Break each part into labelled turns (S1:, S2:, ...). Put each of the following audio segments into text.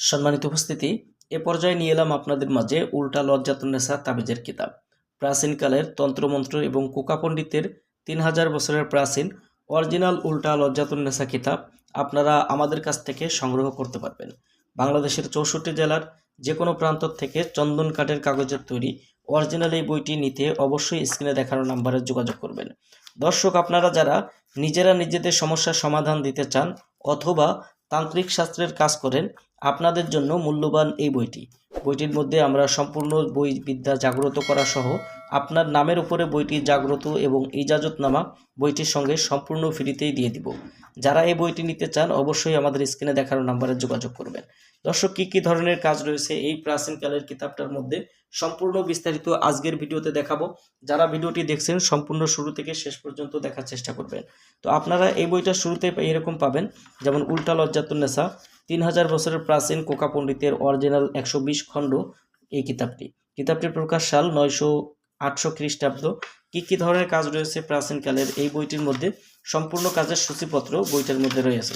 S1: সম্মানিত উপস্থিতি, এ পর্যায়ে নিয়ে এলাম আপনাদের মাঝে উল্টা লজ্জাতুন্নেসা তাবিজের কিতাব। প্রাচীনকালের তন্ত্রমন্ত্র এবং কোকা পণ্ডিতের 3000 বছরের প্রাচীন অরিজিনাল উল্টা লজ্জাতুন্নেসা কিতাব আপনারা আমাদের কাছ থেকে সংগ্রহ করতে পারবেন। বাংলাদেশের 64 জেলার যে কোনো প্রান্ত থেকে চন্দন কাঠের কাগজের তৈরি অরিজিনাল এই বইটি নিতে অবশ্যই স্ক্রিনে দেখানো নাম্বারে যোগাযোগ করবেন। দর্শক, আপনারা যারা নিজেরা নিজেদের সমস্যার সমাধান দিতে চান অথবা তান্ত্রিক শাস্ত্রের কাজ করেন, আপনাদের জন্য মূল্যবান এই বইটির মধ্যে আমরা সম্পূর্ণ বই বিদ্যা জাগ্রত করা সহ আপনার নামের উপরে বইটি জাগ্রত এবং ইজাজতনামা বইটির সঙ্গে সম্পূর্ণ ফ্রিতেই দিয়ে দিব। যারা এই বইটি নিতে চান অবশ্যই আমাদের স্ক্রিনে দেখানো নাম্বারে যোগাযোগ করবেন। দর্শক, কী ধরনের কাজ রয়েছে এই প্রাচীনকালের কিতাবটার মধ্যে সম্পূর্ণ বিস্তারিত আজকের ভিডিওতে দেখাবো। যারা ভিডিওটি দেখছেন সম্পূর্ণ শুরু থেকে শেষ পর্যন্ত দেখার চেষ্টা করবেন। তো আপনারা এই বইটা শুরুতে এরকম পাবেন, যেমন উল্টা লজ্জাতুন্নেসা 3000 বছরের প্রাচীন কোকা পণ্ডিতের অরিজিনাল 120 খণ্ড এই কিতাবটির প্রকাশ সাল 900-800 খ্রিস্টাব্দ। কী ধরনের কাজ রয়েছে প্রাচীনকালের এই বইটির মধ্যে সম্পূর্ণ কাজের সূচিপত্র বইটার মধ্যে রয়েছে।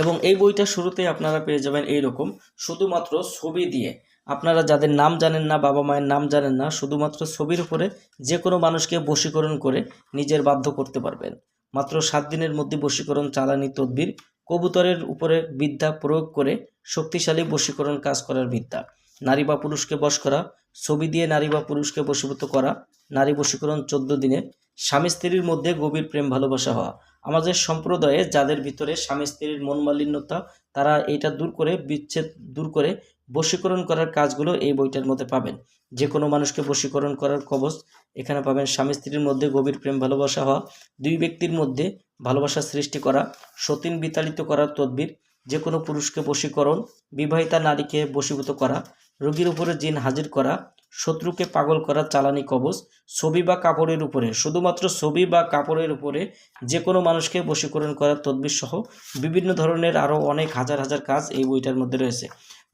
S1: এবং এই বইটা শুরুতে আপনারা পেয়ে যাবেন এইরকম শুধুমাত্র ছবি দিয়ে। আপনারা যাদের নাম জানেন না, বাবা মায়ের নাম জানেন না, শুধুমাত্র ছবির উপরে যে কোনো মানুষকে বশীকরণ করে নিজের বাধ্য করতে পারবেন। মাত্র 7 দিনের মধ্যে বশীকরণ চালানি তদবির, কবুতরের উপরে বিদ্যা প্রয়োগ করে শক্তিশালী বশীকরণ কাজ করার বিদ্যা, নারী বা পুরুষকে বশ করা, ছবি দিয়ে নারী বা পুরুষকে বশীভূত করা, নারী বশীকরণ 14 দিনে, স্বামী স্ত্রীর মধ্যে গভীর প্রেম ভালোবাসা হওয়া। আমাদের সম্প্রদায়ে যাদের ভিতরে স্বামী স্ত্রীর মন মালিন্যতা, তারা এটা দূর করে, বিচ্ছেদ দূর করে বশীকরণ করার কাজগুলো এই বইটার মধ্যে পাবেন। যে কোনো মানুষকে বশীকরণ করার কবচ এখানে পাবেন। স্বামী স্ত্রীর মধ্যে গভীর প্রেম ভালোবাসা হওয়া, দুই ব্যক্তির মধ্যে ভালোবাসা সৃষ্টি করা, সতীন বিতাড়িত করার তদবির, যে কোনো পুরুষকে বশীকরণ, বিবাহিতা নারীকে বশীভূত করা, রোগীর উপরে জিন হাজির করা, শত্রুকে পাগল করা চালানি কবচ, ছবি বা কাপড়ের উপরে, শুধুমাত্র ছবি বা কাপড়ের উপরে যে কোনো মানুষকে বশীকরণ করার তদবির সহ বিভিন্ন ধরনের আরও অনেক হাজার হাজার কাজ এই বইটার মধ্যে রয়েছে।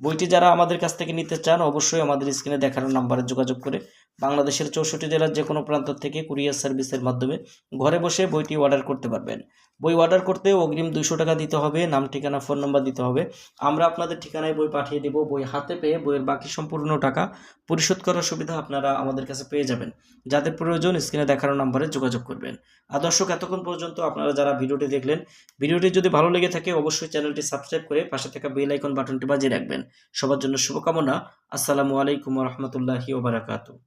S1: বইটি যারা আমাদের কাছ থেকে নিতে চান অবশ্যই আমাদের স্ক্রিনে দেখানো নাম্বারে যোগাযোগ করে বাংলাদেশের 64 জেলার যে কোনো প্রান্ত থেকে কুরিয়ার সার্ভিসের মাধ্যমে ঘরে বসে বইটি অর্ডার করতে পারবেন। বই অর্ডার করতে অগ্রিম 200 টাকা দিতে হবে, নাম ঠিকানা ফোন নাম্বার দিতে হবে। আমরা আপনাদের ঠিকানায় বই পাঠিয়ে দেব। বই হাতে পেয়ে বইয়ের বাকি সম্পূর্ণ টাকা পরিশোধ করার সুবিধা আপনারা আমাদের কাছে পেয়ে যাবেন। যাদের প্রয়োজন স্ক্রিনে দেখানো নাম্বারে যোগাযোগ করবেন। আর দর্শক, এতক্ষণ পর্যন্ত আপনারা যারা ভিডিওটি দেখলেন, ভিডিওটি যদি ভালো লেগে থাকে অবশ্যই চ্যানেলটি সাবস্ক্রাইব করে পাশে থাকা বেল আইকন বাটনটি বাজিয়ে রাখবেন। সবার জন্য শুভকামনা। আসসালামু আলাইকুম ওয়া রাহমাতুল্লাহি ওয়া বারাকাতুহু।